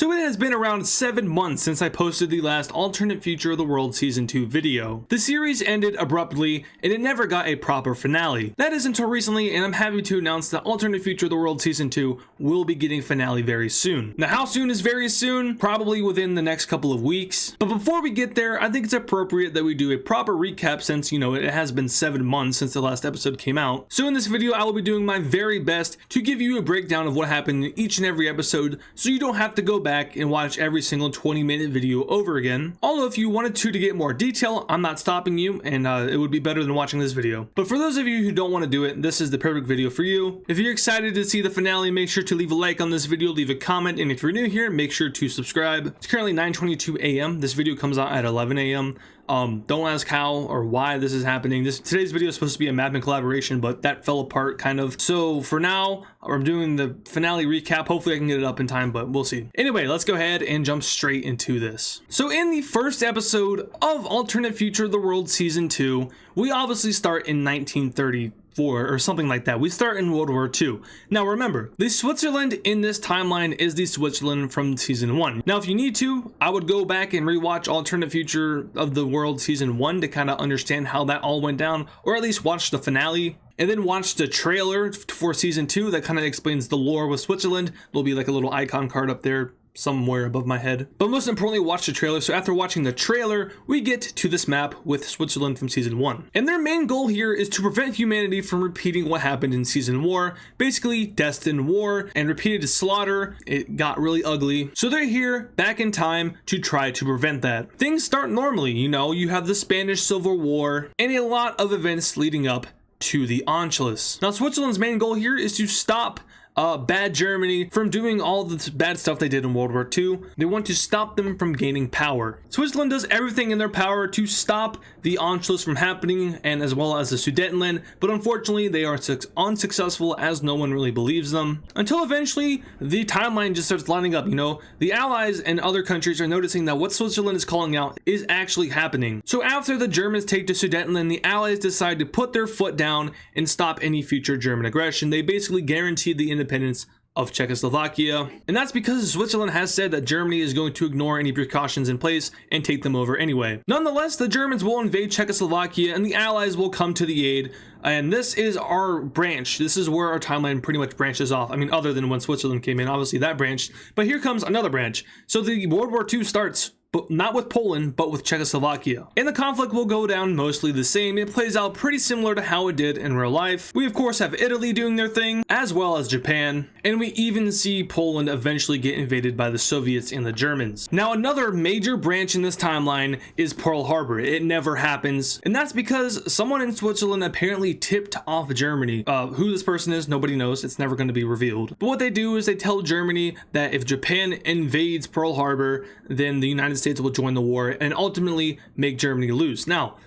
So it has been around 7 months since I posted the last Alternate Future of the World Season 2 video. The series ended abruptly and it never got a proper finale. That is until recently, and I'm happy to announce that Alternate Future of the World Season 2 will be getting finale very soon. Now how soon is very soon? Probably within the next couple of weeks. But before we get there, I think it's appropriate that we do a proper recap since, it has been 7 months since the last episode came out. So in this video, I will be doing my very best to give you a breakdown of what happened in each and every episode so you don't have to go back and watch every single 20-minute video over again. Although if you wanted to get more detail, I'm not stopping you, and it would be better than watching this video. But for those of you who don't want to do it, this is the perfect video for you. If you're excited to see the finale, make sure to leave a like on this video, leave a comment, and if you're new here, make sure to subscribe. It's currently 9:22 a.m. This video comes out at 11 a.m. Don't ask how or why this is happening. Today's video is supposed to be a Madman collaboration, but that fell apart kind of. So for now, I'm doing the finale recap. Hopefully I can get it up in time, but we'll see. Anyway, let's go ahead and jump straight into this. So in the first episode of Alternate Future of the World Season 2, we obviously start in 1934 or something like that. We start in World War II. Now remember, the Switzerland in this timeline is the Switzerland from Season 1. Now if you need to, I would go back and rewatch Alternate Future of the World Season 1 to kind of understand how that all went down, or at least watch the finale. And then watch the trailer for Season 2 that kind of explains the lore with Switzerland. There'll be like a little icon card up there somewhere above my head. But most importantly, watch the trailer. So after watching the trailer, we get to this map with Switzerland from Season 1. And their main goal here is to prevent humanity from repeating what happened in Season War. Basically, destined war and repeated slaughter. It got really ugly. So they're here back in time to try to prevent that. Things start normally, you have the Spanish Civil War and a lot of events leading up to the Anschluss. Now Switzerland's main goal here is to stop bad Germany from doing all the bad stuff they did in World War II. They want to stop them from gaining power. Switzerland does everything in their power to stop the Anschluss from happening, and as well as the Sudetenland, but unfortunately they are unsuccessful as no one really believes them. Until eventually the timeline just starts lining up, The Allies and other countries are noticing that what Switzerland is calling out is actually happening. So after the Germans take the Sudetenland, the Allies decide to put their foot down and stop any future German aggression. They basically guaranteed the independence of Czechoslovakia, and that's because Switzerland has said that Germany is going to ignore any precautions in place and take them over anyway. Nonetheless, the Germans will invade Czechoslovakia and the Allies will come to the aid, and this is our branch. This is where our timeline pretty much branches off. Other than when Switzerland came in, obviously that branched, but here comes another branch. So the World War II starts, but not with Poland, but with Czechoslovakia. And the conflict will go down mostly the same. It plays out pretty similar to how it did in real life. We of course have Italy doing their thing, as well as Japan, and we even see Poland eventually get invaded by the Soviets and the Germans. Now another major branch in this timeline is Pearl Harbor. It never happens, and that's because someone in Switzerland apparently tipped off Germany. Who this person is, nobody knows. It's never going to be revealed. But what they do is they tell Germany that if Japan invades Pearl Harbor, then the United States will join the war and ultimately make Germany lose. Now,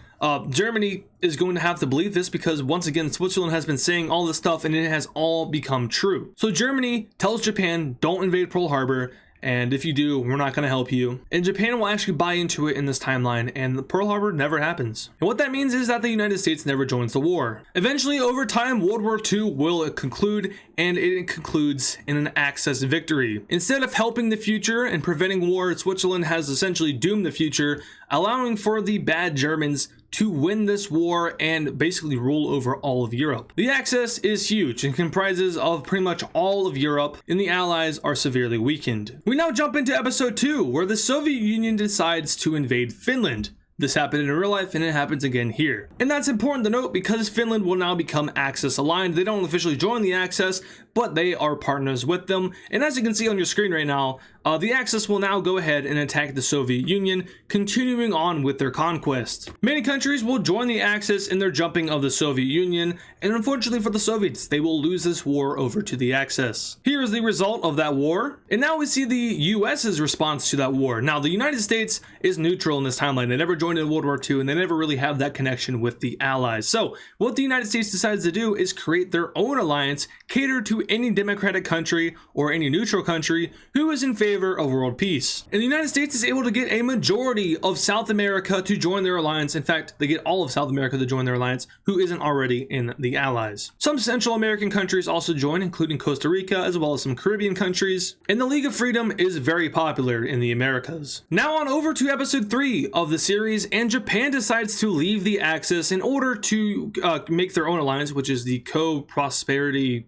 Germany is going to have to believe this because once again, Switzerland has been saying all this stuff and it has all become true. So Germany tells Japan, don't invade Pearl Harbor, and if you do, we're not going to help you. And Japan will actually buy into it in this timeline, and Pearl Harbor never happens. And what that means is that the United States never joins the war. Eventually, over time, World War II will conclude, and it concludes in an Axis victory. Instead of helping the future and preventing war, Switzerland has essentially doomed the future, allowing for the bad Germans to win this war and basically rule over all of Europe. The Axis is huge and comprises of pretty much all of Europe, and the Allies are severely weakened. We now jump into episode 2, where the Soviet Union decides to invade Finland. This happened in real life and it happens again here. And that's important to note because Finland will now become Axis aligned. They don't officially join the Axis, but they are partners with them. And as you can see on your screen right now, the Axis will now go ahead and attack the Soviet Union, continuing on with their conquest. Many countries will join the Axis in their jumping of the Soviet Union, and unfortunately for the Soviets, they will lose this war over to the Axis. Here is the result of that war, and now we see the US's response to that war. Now, the United States is neutral in this timeline. They never joined joined in World War II, and they never really have that connection with the Allies. So what the United States decides to do is create their own alliance, cater to any democratic country or any neutral country who is in favor of world peace. And the United States is able to get a majority of South America to join their alliance. In fact, they get all of South America to join their alliance who isn't already in the Allies. Some Central American countries also join, including Costa Rica, as well as some Caribbean countries. And the League of Freedom is very popular in the Americas. Now on over to episode 3 of the series, and Japan decides to leave the Axis in order to make their own alliance, which is the Co-Prosperity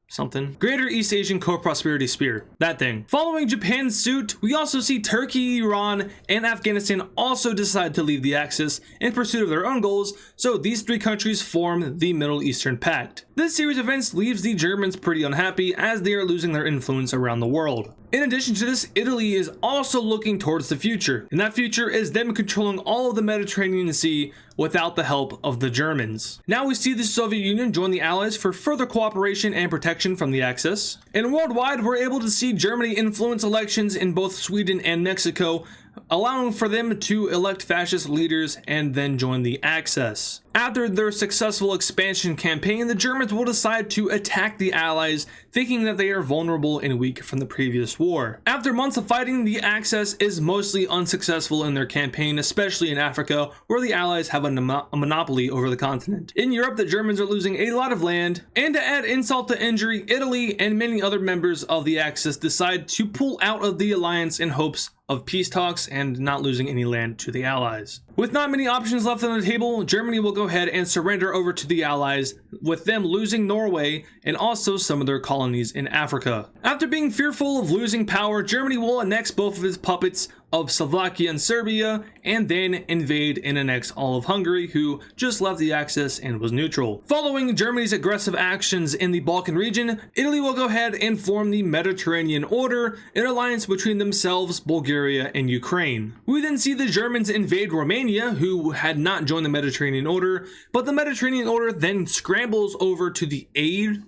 something. Greater East Asian Co-Prosperity Sphere. That thing. Following Japan's suit, we also see Turkey, Iran, and Afghanistan also decide to leave the Axis in pursuit of their own goals, so these 3 countries form the Middle Eastern Pact. This series of events leaves the Germans pretty unhappy as they are losing their influence around the world. In addition to this, Italy is also looking towards the future, and that future is them controlling all of the Mediterranean Sea without the help of the Germans. Now we see the Soviet Union join the Allies for further cooperation and protection from the Axis. And worldwide, we're able to see Germany influence elections in both Sweden and Mexico, allowing for them to elect fascist leaders and then join the Axis. After their successful expansion campaign, the Germans will decide to attack the Allies, thinking that they are vulnerable and weak from the previous war. After months of fighting, the Axis is mostly unsuccessful in their campaign, especially in Africa, where the Allies have a monopoly over the continent. In Europe, the Germans are losing a lot of land, and to add insult to injury, Italy and many other members of the Axis decide to pull out of the alliance in hopes of peace talks and not losing any land to the Allies. With not many options left on the table, Germany will go ahead and surrender over to the Allies, with them losing Norway and also some of their colonies in Africa. After being fearful of losing power, Germany will annex both of its puppets of Slovakia and Serbia, and then invade and annex all of Hungary, who just left the Axis and was neutral. Following Germany's aggressive actions in the Balkan region, Italy will go ahead and form the Mediterranean Order, an alliance between themselves, Bulgaria, and Ukraine. We then see the Germans invade Romania, who had not joined the Mediterranean Order, but the Mediterranean Order then scrambles over to the aid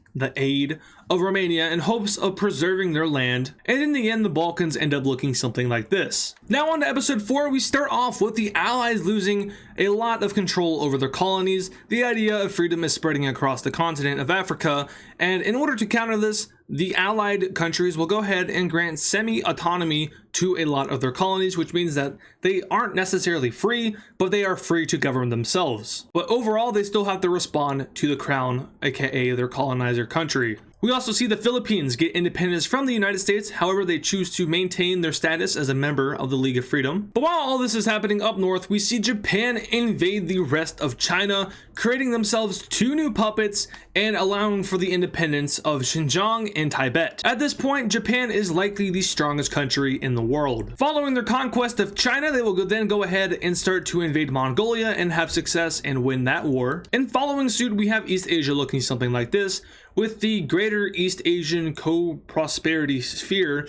of Romania in hopes of preserving their land, and in the end the Balkans end up looking something like this. Now on to episode 4, we start off with the Allies losing a lot of control over their colonies. The idea of freedom is spreading across the continent of Africa, and in order to counter this, the Allied countries will go ahead and grant semi-autonomy to a lot of their colonies, which means that they aren't necessarily free, but they are free to govern themselves. But overall, they still have to respond to the crown, aka their colonizer country. We also see the Philippines get independence from the United States, however they choose to maintain their status as a member of the League of Freedom. But while all this is happening up north, we see Japan invade the rest of China, creating themselves 2 new puppets and allowing for the independence of Xinjiang and Tibet. At this point, Japan is likely the strongest country in the world. Following their conquest of China, they will then go ahead and start to invade Mongolia and have success and win that war. And following suit, we have East Asia looking something like this, with the Greater East Asian Co-Prosperity Sphere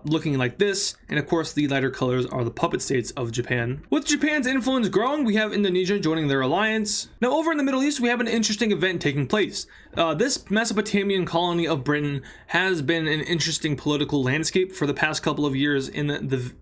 looking like this, and of course the lighter colors are the puppet states of Japan. With Japan's influence growing, we have Indonesia joining their alliance. Now over in the Middle East, we have an interesting event taking place. This Mesopotamian colony of Britain has been an interesting political landscape for the past couple of years in the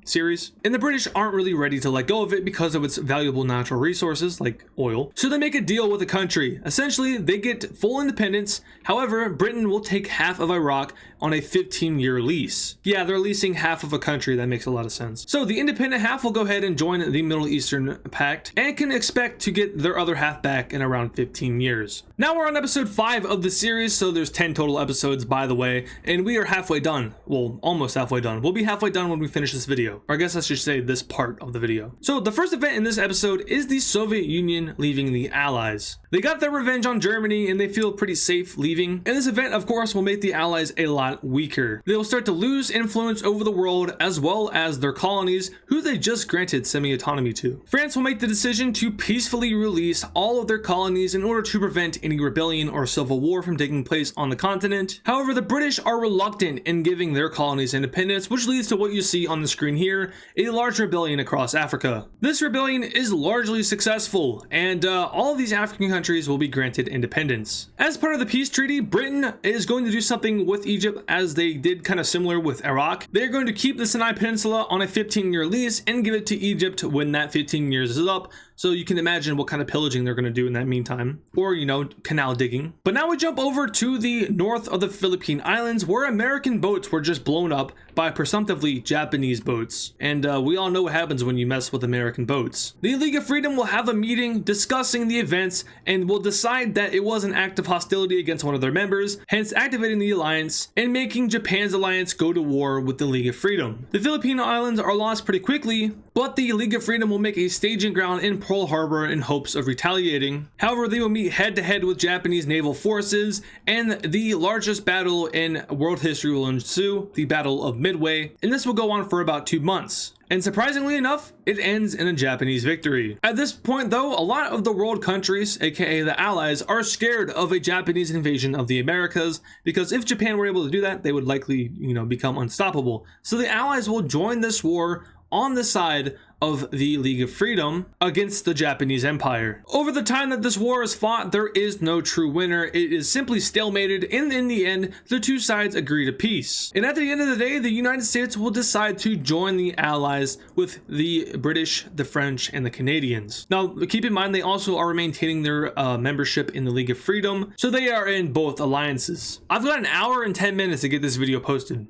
series, and the British aren't really ready to let go of it because of its valuable natural resources like oil, so they make a deal with the country. Essentially, they get full independence. However, Britain will take half of Iraq on a 15-year lease. Yeah, they're leasing half of a country. That makes a lot of sense. So the independent half will go ahead and join the Middle Eastern Pact and can expect to get their other half back in around 15 years. Now we're on episode 5 of the series, so there's 10 total episodes, by the way, and we are halfway done. Well, almost halfway done. We'll be halfway done when we finish this video, or I guess I should say this part of the video. So the first event in this episode is the Soviet Union leaving the Allies. They got their revenge on Germany and they feel pretty safe leaving. And this event, of course, will make the Allies a lot weaker. They will start to lose influence over the world as well as their colonies, who they just granted semi-autonomy to. France will make the decision to peacefully release all of their colonies in order to prevent any rebellion or civil war from taking place on the continent. However, the British are reluctant in giving their colonies independence, which leads to what you see on the screen here, a large rebellion across Africa. This rebellion is largely successful, and all of these African countries will be granted independence. As part of the peace treaty, Britain is going to do something with Egypt as they did kind of similar with Iraq. They're going to keep the Sinai Peninsula on a 15-year lease and give it to Egypt when that 15 years is up. So you can imagine what kind of pillaging they're going to do in that meantime, or, you know, canal digging. But now we jump over to the north of the Philippine Islands, where American boats were just blown up by presumptively Japanese boats. And we all know what happens when you mess with American boats. The League of Freedom will have a meeting discussing the events and will decide that it was an act of hostility against one of their members, hence activating the alliance and making Japan's alliance go to war with the League of Freedom. The Filipino Islands are lost pretty quickly, but the League of Freedom will make a staging ground in Pearl Harbor in hopes of retaliating. However, they will meet head-to-head with Japanese naval forces, and the largest battle in world history will ensue, the Battle of Midway, and this will go on for about 2 months. And surprisingly enough, it ends in a Japanese victory. At this point though, a lot of the world countries, aka the Allies, are scared of a Japanese invasion of the Americas, because if Japan were able to do that, they would likely, you know, become unstoppable. So the Allies will join this war on the side of the League of Freedom against the Japanese Empire. Over the time that this war is fought, there is no true winner. It is simply stalemated, and in the end, the two sides agree to peace. And at the end of the day, the United States will decide to join the Allies with the British, the French, and the Canadians. Now, keep in mind, they also are maintaining their membership in the League of Freedom, so they are in both alliances. I've got an hour and 10 minutes to get this video posted.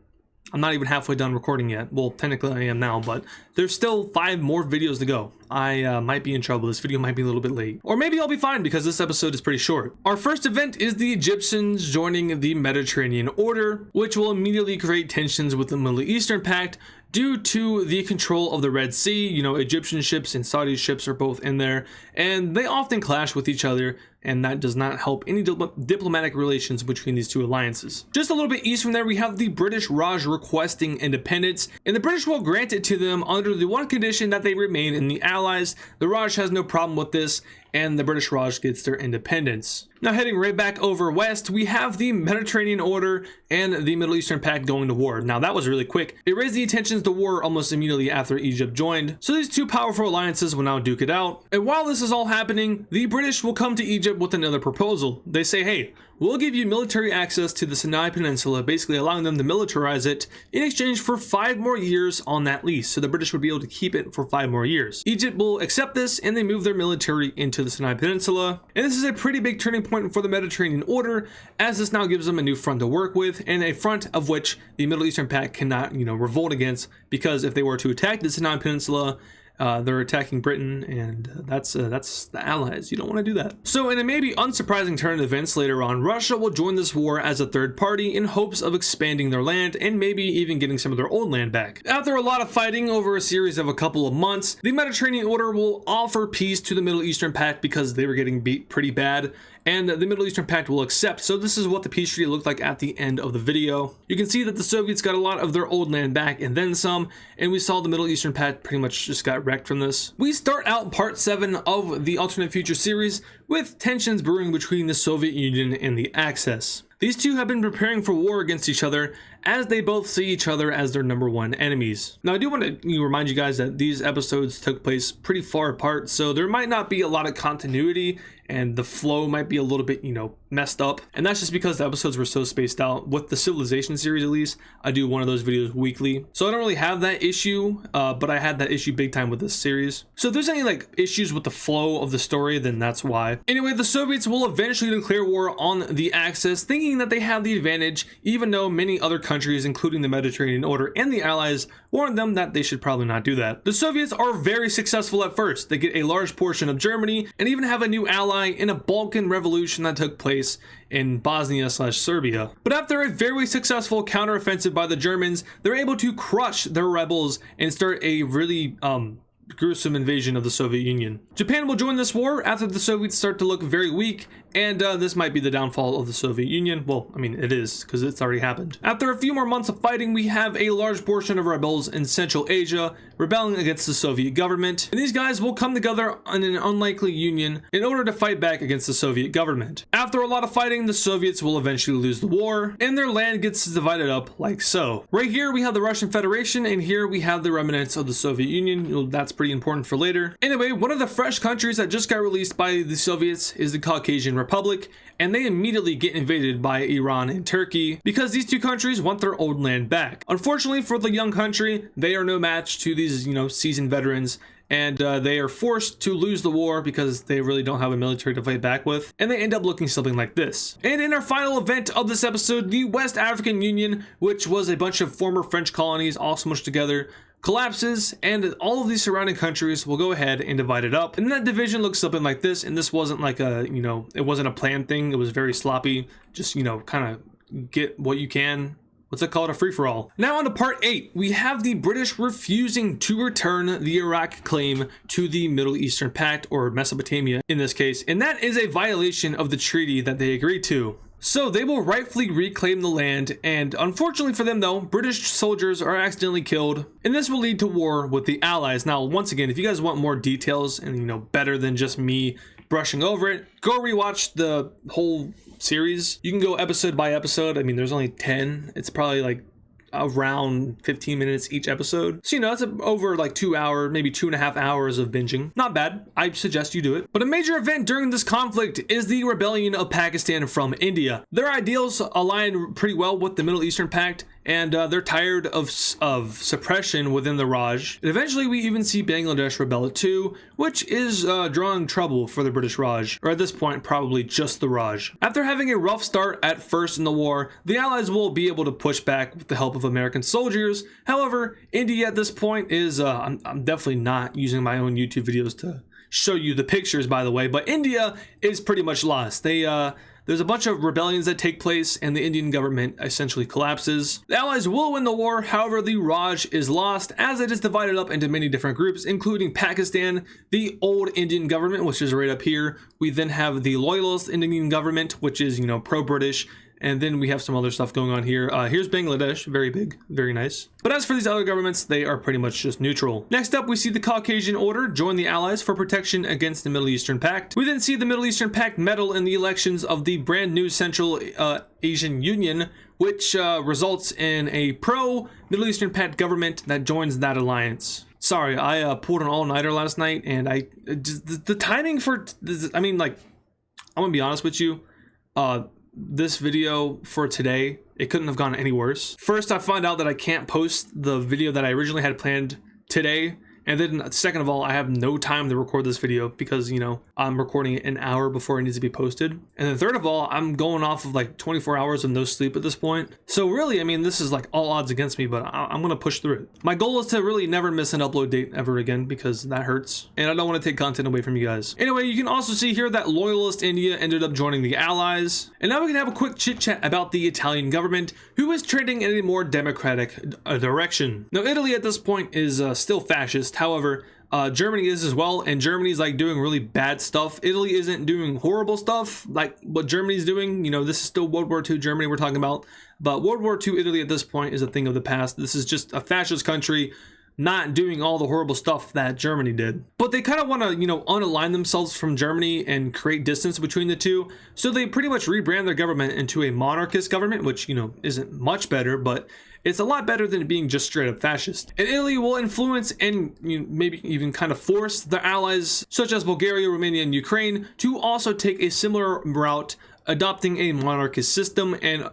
I'm not even halfway done recording yet. Well, technically I am now, but there's still 5 more videos to go. I might be in trouble. This video might be a little bit late. Or maybe I'll be fine because this episode is pretty short. Our first event is the Egyptians joining the Mediterranean Order, which will immediately create tensions with the Middle Eastern Pact due to the control of the Red Sea. You know, Egyptian ships and Saudi ships are both in there, and they often clash with each other, and that does not help any diplomatic relations between these two alliances. Just a little bit east from there, we have the British Raj requesting independence, and the British will grant it to them under the one condition that they remain in the Allies. The Raj has no problem with this, and the British Raj gets their independence. Now heading right back over west, we have the Mediterranean Order and the Middle Eastern Pact going to war. Now that was really quick. It raised the tensions to war almost immediately after Egypt joined, so these two powerful alliances will now duke it out. And while this is all happening, the British will come to Egypt with another proposal. They say, hey, we'll give you military access to the Sinai Peninsula, basically allowing them to militarize it in exchange for 5 more years on that lease. So the British would be able to keep it for 5 more years. Egypt will accept this, and they move their military into the Sinai Peninsula. And this is a pretty big turning point for the Mediterranean Order, as this now gives them a new front to work with, and a front of which the Middle Eastern Pact cannot, you know, revolt against, because if they were to attack the Sinai Peninsula, they're attacking Britain, and that's the Allies. You don't want to do that. So in a maybe unsurprising turn of events later on, Russia will join this war as a third party in hopes of expanding their land and maybe even getting some of their old land back. After a lot of fighting over a series of a couple of months, the Mediterranean Order will offer peace to the Middle Eastern Pact because they were getting beat pretty bad, and the Middle Eastern Pact will accept. So this is what the peace treaty looked like at the end of the video. You can see that the Soviets got a lot of their old land back and then some, and we saw the Middle Eastern Pact pretty much just got wrecked from this. We start out part 7 of the Alternate Future series with tensions brewing between the Soviet Union and the Axis. These two have been preparing for war against each other, as they both see each other as their #1 enemies. Now I do want to remind you guys that these episodes took place pretty far apart, so there might not be a lot of continuity, and the flow might be a little bit, you know, messed up. And that's just because the episodes were so spaced out. With the Civilization series, at least, I do one of those videos weekly, so I don't really have that issue, but I had that issue big time with this series. So if there's any like issues with the flow of the story, then that's why. Anyway, the Soviets will eventually declare war on the Axis, thinking that they have the advantage, even though many other countries, including the Mediterranean Order and the Allies, warned them that they should probably not do that. The Soviets are very successful at first. They get a large portion of Germany and even have a new ally in a Balkan revolution that took place in Bosnia/Serbia. But after a very successful counteroffensive by the Germans, they're able to crush their rebels and start a really gruesome invasion of the Soviet Union. Japan will join this war after the Soviets start to look very weak, and this might be the downfall of the Soviet Union. Well, I mean, it is, because it's already happened. After a few more months of fighting, we have a large portion of rebels in Central Asia rebelling against the Soviet government, and these guys will come together in an unlikely union in order to fight back against the Soviet government. After a lot of fighting, the Soviets will eventually lose the war, and their land gets divided up like so. Right here we have the Russian Federation, and here we have the remnants of the Soviet Union. That's pretty important for later. Anyway, one of the fresh countries that just got released by the Soviets is the Caucasian Republic, and they immediately get invaded by Iran and Turkey because these two countries want their old land back. Unfortunately for the young country, they are no match to these, seasoned veterans, and they are forced to lose the war because they really don't have a military to fight back with, and they end up looking something like this. And in our final event of this episode, the West African Union, which was a bunch of former French colonies all smushed together, collapses, and all of these surrounding countries will go ahead and divide it up. And that division looks something like this, and this wasn't like a, it wasn't a planned thing. It was very sloppy, just, kind of get what you can. What's it called? A free-for-all. Now on to part 8, we have the British refusing to return the Iraq claim to the Middle Eastern Pact, or Mesopotamia in this case, and that is a violation of the treaty that they agreed to. So they will rightfully reclaim the land, and unfortunately for them though, British soldiers are accidentally killed, and this will lead to war with the Allies. Now once again, if you guys want more details and better than just me brushing over it, go rewatch the whole series. You can go episode by episode. I mean, there's only 10. It's probably like around 15 minutes each episode. So, it's over like 2 hours, maybe 2.5 hours of binging. Not bad. I suggest you do it. But a major event during this conflict is the rebellion of Pakistan from India. Their ideals align pretty well with the Middle Eastern Pact, and they're tired of suppression within the Raj. And eventually we even see Bangladesh rebel too, which is drawing trouble for the British Raj, or at this point probably just the Raj. After having a rough start at first in the war, the Allies will be able to push back with the help of American soldiers. However, India at this point is, I'm definitely not using my own YouTube videos to show you the pictures, by the way, but India is pretty much lost. There's a bunch of rebellions that take place, and the Indian government essentially collapses. The Allies will win the war, however the Raj is lost as it is divided up into many different groups, including Pakistan, the old Indian government, which is right up here. We then have the loyalist Indian government, which is, pro-British, and then we have some other stuff going on here. Here's Bangladesh, very big, very nice. But as for these other governments, they are pretty much just neutral. Next up, we see the Caucasian Order join the Allies for protection against the Middle Eastern Pact. We then see the Middle Eastern Pact meddle in the elections of the brand new Central Asian Union, which results in a pro-Middle Eastern Pact government that joins that alliance. Sorry, I pulled an all-nighter last night, and the timing for, I'm gonna be honest with you, this video for today, it couldn't have gone any worse. First, I find out that I can't post the video that I originally had planned today, and then second of all, I have no time to record this video because, I'm recording it an hour before it needs to be posted. And then third of all, I'm going off of like 24 hours of no sleep at this point. So really, this is like all odds against me, but I'm gonna push through it. My goal is to really never miss an upload date ever again because that hurts. And I don't want to take content away from you guys. Anyway, you can also see here that loyalist India ended up joining the Allies. And now we can have a quick chit chat about the Italian government, who is trending in a more democratic direction. Now, Italy at this point is still fascist. However, Germany is as well, and Germany's like doing really bad stuff. Italy isn't doing horrible stuff like what Germany's doing. This is still World War II Germany we're talking about, but World War II Italy at this point is a thing of the past. This is just a fascist country not doing all the horrible stuff that Germany did. But they kind of want to, unalign themselves from Germany and create distance between the two. So they pretty much rebrand their government into a monarchist government, which, isn't much better, but it's a lot better than it being just straight up fascist. And Italy will influence and maybe even kind of force the allies, such as Bulgaria, Romania, and Ukraine, to also take a similar route, adopting a monarchist system and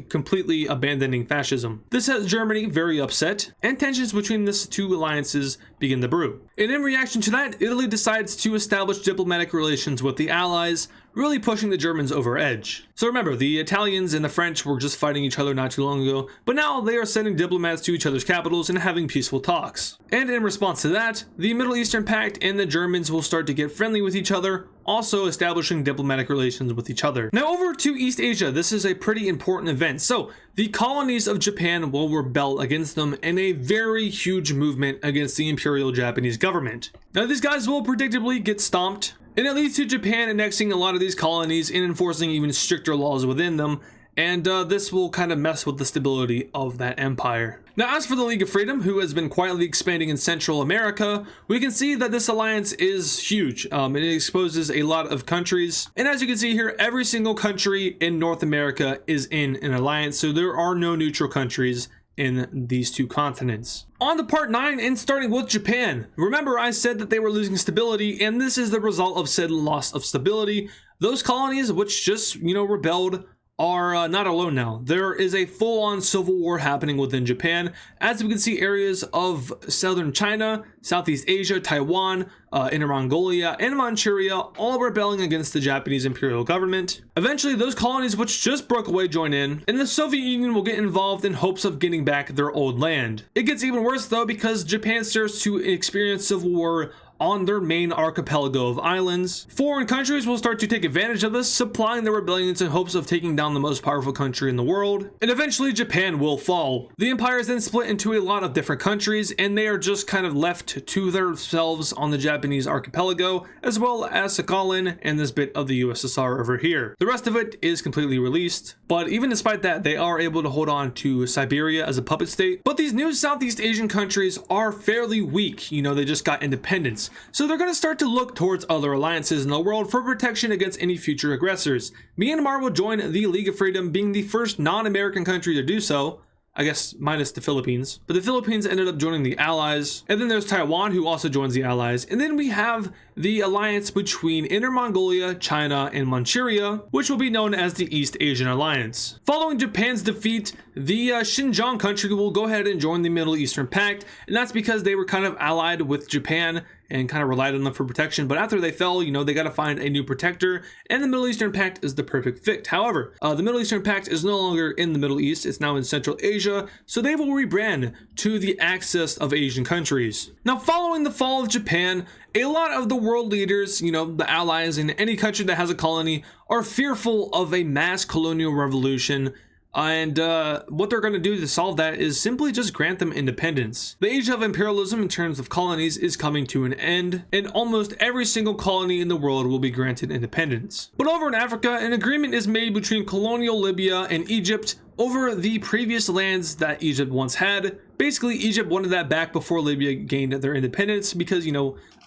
completely abandoning fascism. This has Germany very upset, and tensions between these two alliances begin to brew. And in reaction to that, Italy decides to establish diplomatic relations with the Allies, really pushing the Germans over edge. So remember, the Italians and the French were just fighting each other not too long ago, but now they are sending diplomats to each other's capitals and having peaceful talks. And in response to that, the Middle Eastern Pact and the Germans will start to get friendly with each other, also establishing diplomatic relations with each other. Now over to East Asia, this is a pretty important event. So the colonies of Japan will rebel against them in a very huge movement against the Imperial Japanese government. Now these guys will predictably get stomped, and it leads to Japan annexing a lot of these colonies and enforcing even stricter laws within them, and this will kind of mess with the stability of that empire. Now, as for the League of Freedom, who has been quietly expanding in Central America, we can see that this alliance is huge. It exposes a lot of countries, and as you can see here, every single country in North America is in an alliance, so there are no neutral countries in these two continents. On to part 9, and starting with Japan. Remember, I said that they were losing stability, and this is the result of said loss of stability. Those colonies which just, rebelled are not alone now. There is a full-on civil war happening within Japan. As we can see, areas of southern China, Southeast Asia, Taiwan, Inner Mongolia, and Manchuria all rebelling against the Japanese imperial government. Eventually, those colonies which just broke away join in, and the Soviet Union will get involved in hopes of getting back their old land. It gets even worse though, because Japan starts to experience civil war on their main archipelago of islands. Foreign countries will start to take advantage of this, supplying the rebellions in hopes of taking down the most powerful country in the world. And eventually Japan will fall. The empire is then split into a lot of different countries, and they are just kind of left to themselves on the Japanese archipelago, as well as Sakhalin and this bit of the USSR over here. The rest of it is completely released, but even despite that, they are able to hold on to Siberia as a puppet state. But these new Southeast Asian countries are fairly weak. They just got independence. So they're going to start to look towards other alliances in the world for protection against any future aggressors. Myanmar will join the League of Freedom, being the first non-American country to do so. I guess minus the Philippines. But the Philippines ended up joining the Allies. And then there's Taiwan, who also joins the Allies. And then we have the alliance between Inner Mongolia, China, and Manchuria, which will be known as the East Asian Alliance. Following Japan's defeat, the Xinjiang country will go ahead and join the Middle Eastern Pact. And that's because they were kind of allied with Japan and kind of relied on them for protection. But after they fell, they got to find a new protector, and the Middle Eastern Pact is the perfect fit. However, the Middle Eastern Pact is no longer in the Middle East, it's now in Central Asia, so they will rebrand to the Axis of Asian countries. Now, following the fall of Japan, a lot of the world leaders, the allies in any country that has a colony, are fearful of a mass colonial revolution. And what they're going to do to solve that is simply just grant them independence. The age of imperialism in terms of colonies is coming to an end, and almost every single colony in the world will be granted independence. But over in Africa, an agreement is made between colonial Libya and Egypt over the previous lands that Egypt once had. Basically, Egypt wanted that back before Libya gained their independence, because,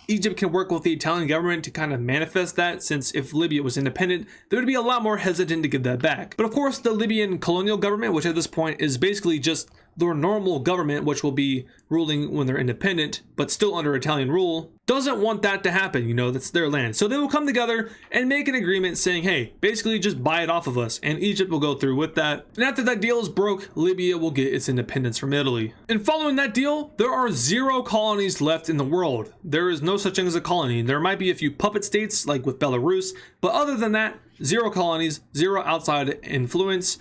Egypt can work with the Italian government to kind of manifest that, since if Libya was independent, they would be a lot more hesitant to give that back. But of course, the Libyan colonial government, which at this point is basically just their normal government, which will be ruling when they're independent, but still under Italian rule, doesn't want that to happen. That's their land. So they will come together and make an agreement saying, hey, basically just buy it off of us, and Egypt will go through with that. And after that deal is broke, Libya will get its independence from Italy. And following that deal, there are 0 colonies left in the world. There is no such thing as a colony. There might be a few puppet states, like with Belarus, but other than that, 0 colonies, 0 outside influence.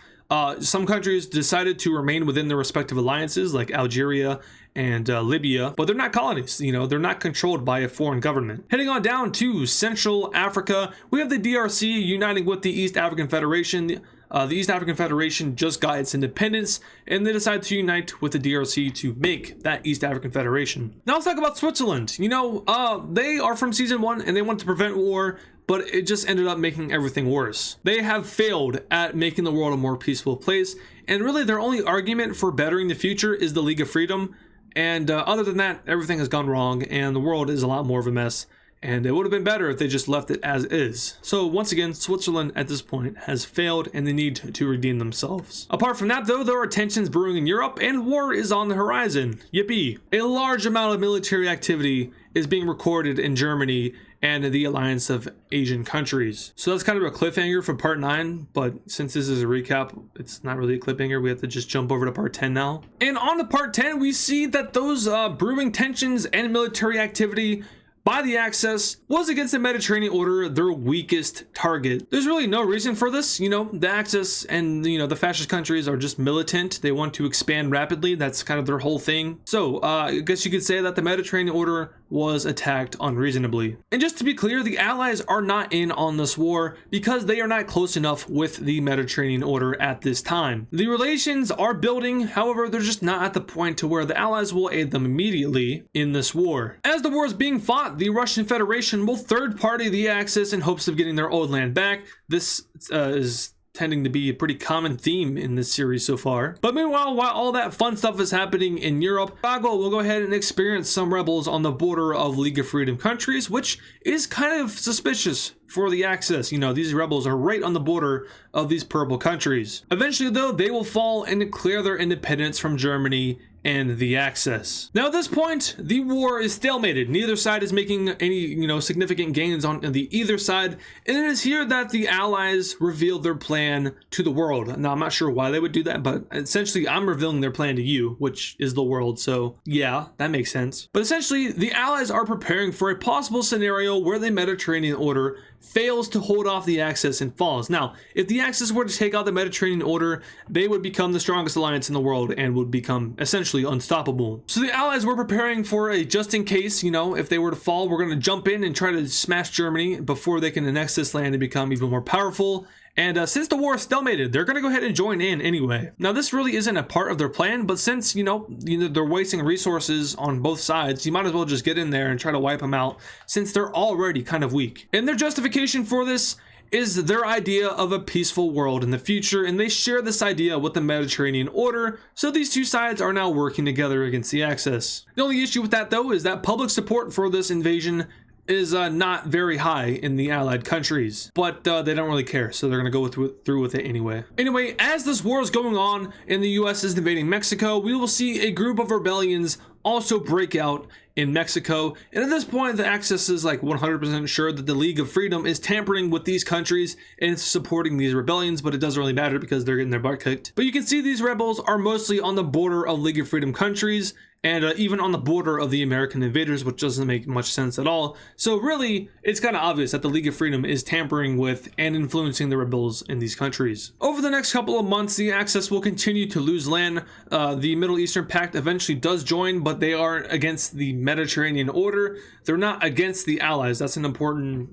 Some countries decided to remain within their respective alliances, like Algeria and Libya, but they're not colonies. They're not controlled by a foreign government. Heading on down to Central Africa, we have the DRC uniting with the East African Federation. The East African Federation just got its independence, and they decided to unite with the DRC to make that East African Federation. Now let's talk about Switzerland. They are from season 1, and they want to prevent war, but it just ended up making everything worse. They have failed at making the world a more peaceful place, and really their only argument for bettering the future is the League of Freedom. And other than that, everything has gone wrong, and the world is a lot more of a mess. And it would have been better if they just left it as is. So once again, Switzerland at this point has failed, and they need to redeem themselves. Apart from that though, there are tensions brewing in Europe, and war is on the horizon. Yippee. A large amount of military activity is being recorded in Germany and the alliance of Asian countries. So that's kind of a cliffhanger for part 9, but since this is a recap, it's not really a cliffhanger. We have to just jump over to part 10 now. And on to part 10, we see that those brewing tensions and military activity by the Axis was against the Mediterranean Order, their weakest target. There's really no reason for this. The Axis and the fascist countries are just militant. They want to expand rapidly. That's kind of their whole thing. So I guess you could say that the Mediterranean Order was attacked unreasonably. And just to be clear, the Allies are not in on this war because they are not close enough with the Mediterranean Order at this time. The relations are building, however, they're just not at the point to where the Allies will aid them immediately in this war. As the war is being fought, the Russian Federation will third party the Axis in hopes of getting their old land back. This is tending to be a pretty common theme in this series so far. But meanwhile, while all that fun stuff is happening in Europe, Chicago will go ahead and experience some rebels on the border of League of Freedom countries, which is kind of suspicious for the Axis. You know, these rebels are right on the border of these purple countries. Eventually, though, they will fall and declare their independence from Germany and the Axis. Now at this point, the war is stalemated. Neither side is making any, significant gains on the either side, and it is here that the Allies revealed their plan to the world. Now I'm not sure why they would do that, but essentially I'm revealing their plan to you, which is the world, so yeah, that makes sense. But essentially, the Allies are preparing for a possible scenario where the Mediterranean Order fails to hold off the Axis and falls. Now, if the Axis were to take out the Mediterranean Order, they would become the strongest alliance in the world and would become essentially unstoppable. So the Allies were preparing for a just in case, if they were to fall, we're going to jump in and try to smash Germany before they can annex this land and become even more powerful. And since the war is stalemated, they're going to go ahead and join in anyway. Now, this really isn't a part of their plan, but since, they're wasting resources on both sides, you might as well just get in there and try to wipe them out since they're already kind of weak. And their justification for this is their idea of a peaceful world in the future, and they share this idea with the Mediterranean Order, so these two sides are now working together against the Axis. The only issue with that, though, is that public support for this invasion is not very high in the Allied countries, but they don't really care, so they're going to go through with it anyway. Anyway, as this war is going on and the US is invading Mexico, we will see a group of rebellions also break out in Mexico, and at this point the Axis is like 100% sure that the League of Freedom is tampering with these countries and supporting these rebellions, but it doesn't really matter because they're getting their butt kicked. But you can see these rebels are mostly on the border of League of Freedom countries, and even on the border of the American invaders, which doesn't make much sense at all. So really, it's kind of obvious that the League of Freedom is tampering with and influencing the rebels in these countries. Over the next couple of months, the Axis will continue to lose land. The Middle Eastern Pact eventually does join, but they are against the Mediterranean Order. They're not against the Allies. That's an important,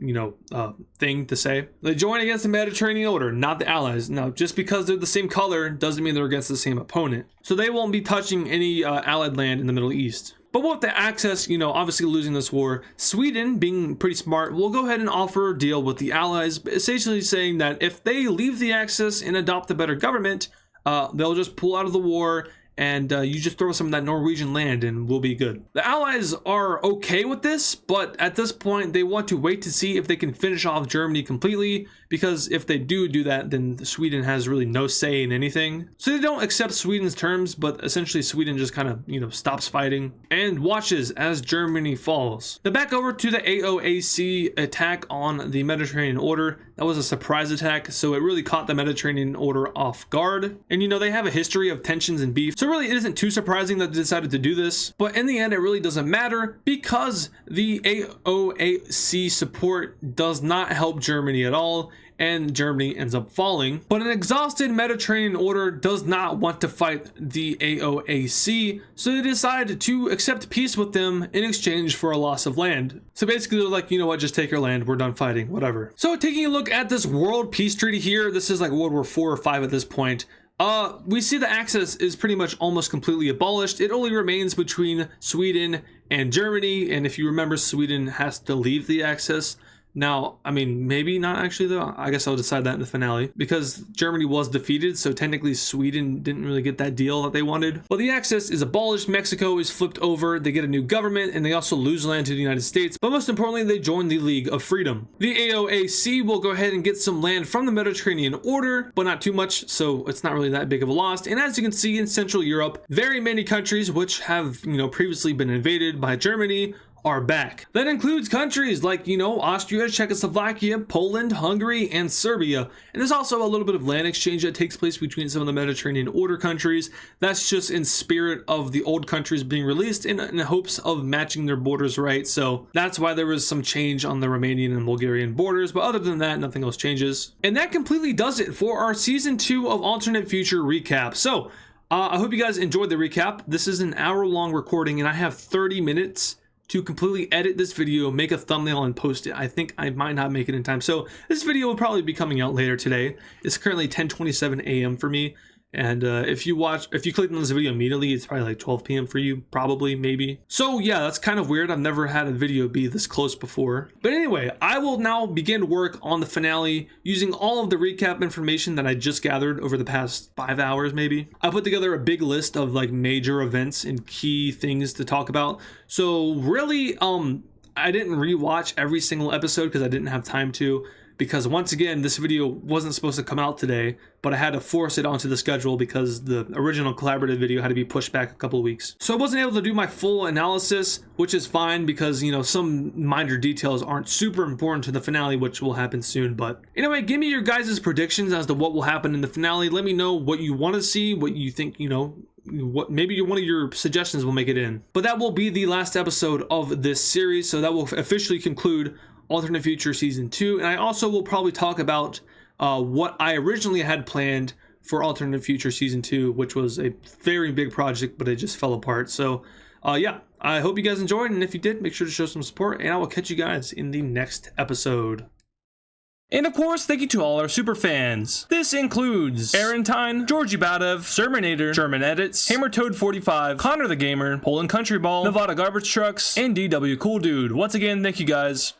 thing to say. They join against the Mediterranean Order, not the Allies. Now, just because they're the same color doesn't mean they're against the same opponent. So they won't be touching any Allied land in the Middle East. But with the Axis, obviously losing this war, Sweden, being pretty smart, will go ahead and offer a deal with the Allies, essentially saying that if they leave the Axis and adopt a better government, they'll just pull out of the war, and you just throw some of that Norwegian land and we'll be good. The Allies are okay with this, but at this point they want to wait to see if they can finish off Germany completely, because if they do that, then Sweden has really no say in anything. So they don't accept Sweden's terms, but essentially Sweden just kind of, stops fighting and watches as Germany falls. Now back over to the AOAC attack on the Mediterranean Order. That was a surprise attack, so it really caught the Mediterranean Order off guard. And they have a history of tensions and beef, so really it isn't too surprising that they decided to do this. But in the end, it really doesn't matter because the AOAC support does not help Germany at all, and Germany ends up falling. But an exhausted Mediterranean Order does not want to fight the AOAC, so they decide to accept peace with them in exchange for a loss of land. So basically they're like, you know what, just take your land, we're done fighting, whatever. So taking a look at this World Peace Treaty here, this is like World War IV or V at this point. We see the Axis is pretty much almost completely abolished. It only remains between Sweden and Germany, and if you remember, Sweden has to leave the Axis. Now, I mean, maybe not actually though. I guess I'll decide that in the finale, because Germany was defeated, so technically Sweden didn't really get that deal that they wanted. Well, the Axis is abolished, Mexico is flipped over, they get a new government, and they also lose land to the United States, but most importantly, they join the League of Freedom. The AOAC will go ahead and get some land from the Mediterranean Order, but not too much, so it's not really that big of a loss. And as you can see in Central Europe, very many countries which have, previously been invaded by Germany are back. That includes countries like, Austria, Czechoslovakia, Poland, Hungary, and Serbia. And there's also a little bit of land exchange that takes place between some of the Mediterranean Order countries. That's just in spirit of the old countries being released in hopes of matching their borders right. So that's why there was some change on the Romanian and Bulgarian borders. But other than that, nothing else changes. And that completely does it for our Season 2 of Alternate Future recap. So I hope you guys enjoyed the recap. This is an hour-long recording, and I have 30 minutes to completely edit this video, make a thumbnail, and post it. I think I might not make it in time. So this video will probably be coming out later today. It's currently 10:27 a.m. for me. And if you clicked on this video immediately, it's probably like 12 p.m. for you, probably, maybe. So yeah, that's kind of weird. I've never had a video be this close before. But anyway, I will now begin work on the finale using all of the recap information that I just gathered over the past 5 hours, maybe. I put together a big list of like major events and key things to talk about. So really, I didn't rewatch every single episode because I didn't have time to. Because once again, this video wasn't supposed to come out today, but I had to force it onto the schedule because the original collaborative video had to be pushed back a couple of weeks. So I wasn't able to do my full analysis, which is fine because, you know, some minor details aren't super important to the finale, which will happen soon. But anyway, give me your guys' predictions as to what will happen in the finale. Let me know what you want to see, what you think, you know, what maybe one of your suggestions will make it in. But that will be the last episode of this series, so that will officially conclude Alternate Future Season 2, and I also will probably talk about what I originally had planned for Alternate Future Season 2, which was a very big project, but it just fell apart. So yeah, I hope you guys enjoyed, and if you did, make sure to show some support, and I will catch you guys in the next episode. And of course, thank you to all our super fans. This includes Arentine, Georgie Badev, Serminator, German Edits, HammerToad45, Connor the Gamer, Poland Country Ball, Nevada Garbage Trucks, and DW Cool Dude. Once again, thank you guys.